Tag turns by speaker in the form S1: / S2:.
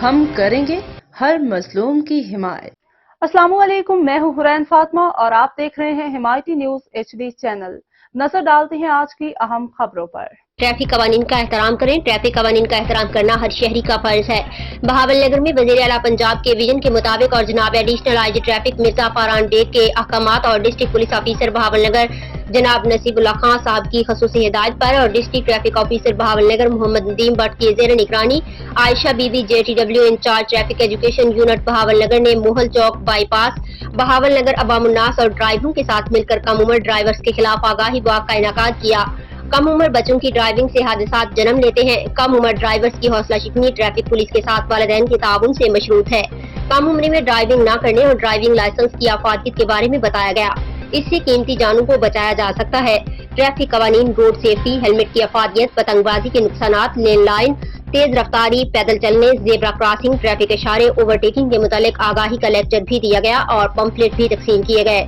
S1: ہم کریں گے ہر مظلوم کی حمایت۔
S2: السلام علیکم، میں ہوں حرین فاطمہ اور آپ دیکھ رہے ہیں حمایتی نیوز HD چینل۔ نظر ڈالتے ہیں آج کی اہم خبروں پر۔
S3: ٹریفک قوانین کا احترام کریں۔ ٹریفک قوانین کا احترام کرنا ہر شہری کا فرض ہے۔ بہاول نگر میں وزیر اعلیٰ پنجاب کے ویژن کے مطابق اور جناب additional IG traffic Mirza Faran Baig کے احکامات اور district police officer Bahawalnagar جناب نصیب اللہ خان صاحب کی خصوصی ہدایت پر اور district traffic officer Bahawalnagar Muhammad Nadeem Butt کی زیر نگرانی Ayesha Bibi JTW in charge traffic education unit Bahawalnagar نے موہل چوک بائی پاس بہاول نگر عوام الناس اور ڈرائیوروں کے ساتھ مل کر کم عمر ڈرائیورز کے خلاف آگاہی واک کا انعقاد کیا۔ کم عمر بچوں کی ڈرائیونگ سے حادثات جنم لیتے ہیں۔ کم عمر ڈرائیورز کی حوصلہ شکنی ٹریفک پولیس کے ساتھ والدین کے تعاون سے مشروط ہے۔ کم عمری میں ڈرائیونگ نہ کرنے اور ڈرائیونگ لائسنس کی افادیت کے بارے میں بتایا گیا۔ اس سے قیمتی جانوں کو بچایا جا سکتا ہے۔ ٹریفک قوانین، روڈ سیفٹی، ہیلمٹ کی افادیت، پتنگ بازی کے نقصانات، لین لائن، تیز رفتاری، پیدل چلنے، زیبرا کراسنگ، ٹریفک اشارے، اوورٹیکنگ کے متعلق آگاہی کا لیکچر بھی دیا گیا اور پمفلٹ بھی تقسیم کیے گئے۔